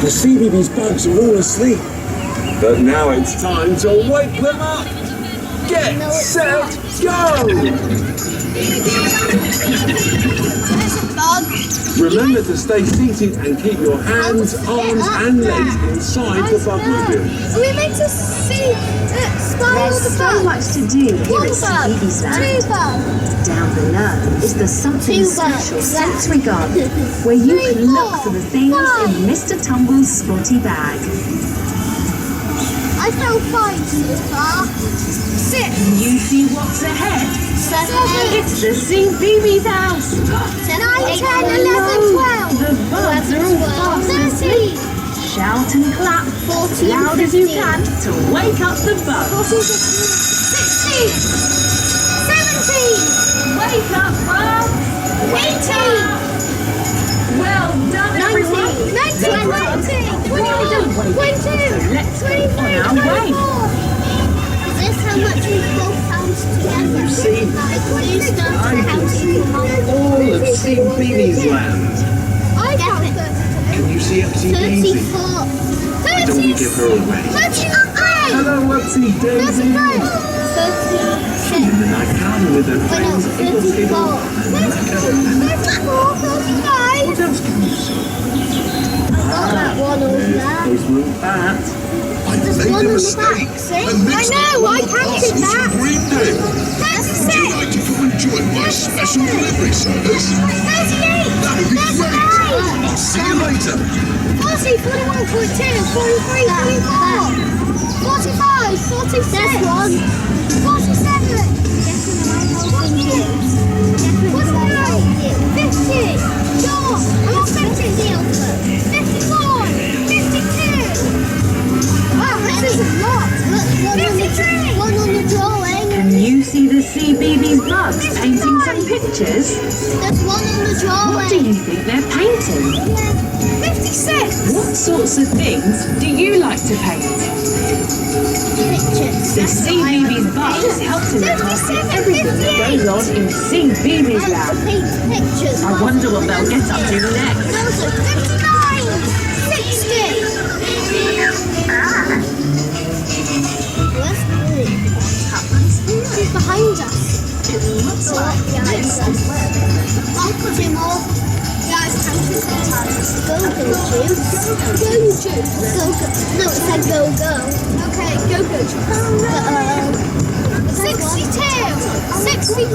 The CBeebies bugs are all asleep. But now it's time to wake them up. Get set, go! There's a bug. Remember to stay seated and keep your hands, arms and legs inside the bugmobile. Are we meant to see spy all There's the so bugs? much to do here at CBeebies Land. Two bugs. Down below is the Something Two Special bugs. sensory garden, where you can look for the things in Mr. Tumble's spotty bag. I found 5 so far. 6. You see what's ahead? 7. It's the CBeebies house. 9, 10, 11, 12. The bugs are all fast asleep. 13. Shout and clap 14, loud as you 15. can to wake up the bugs. 14, 16. 17. Wake up, bugs. 18. Well done, 19, everyone. 20, 22, Let's 23, go on our way. 24. Is this how much we've both found together? See, I can see all of CBeebies Land. I found 32. Can you see Upsy Daisy? 34. Why don't we give her away? 39. Hello, Upsy Daisy. 35. In the night garden with her friends, Iggle, 34. Figgle, and 34, 35. what else can you see? Got that one over there. Postman Bat. There's one on the back, see? I know, I counted that. 36. Like to come and join my special delivery service? 38. That would be great. 39. I'll see you later. 40, 41, 42, 43, 44, 45, 46. There's one. 47. 49, 50. Sure, I'm not 50. 54, 52. Wow, this is a lot. Look, 53. One on the drawing. Can you see the CBeebies bugs painting some pictures? There's one on the drawing. What do you think they're painting? 56. What sorts of things do you like to paint? Pictures. The CBeebies bugs help to look after everything that goes on in CBeebies Land. Pictures. I wonder what they'll get up to next. Those are 59. 60. Where's Billy? He's behind us. It looks like this is where I'll put him off. Guys, counting sometimes. Go, juice. Go, juice. Go, go. No, it said go, go. Okay, go, juice. 62. 63.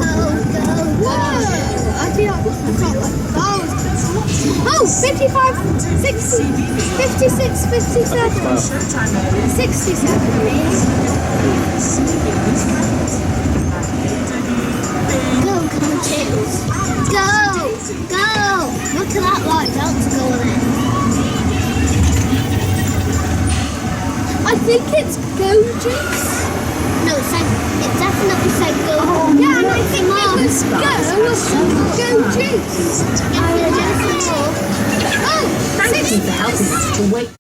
Go, go. Whoa. I feel like I can't like those. Oh, 55, 60, 56, 57. 67. Go, coaches. Go, go. Look at that light. That's going in. I think it's go juice. No, it definitely said go. Oh, yeah, and I look, think it was go much. juice. Oh, Thank you for helping us to wake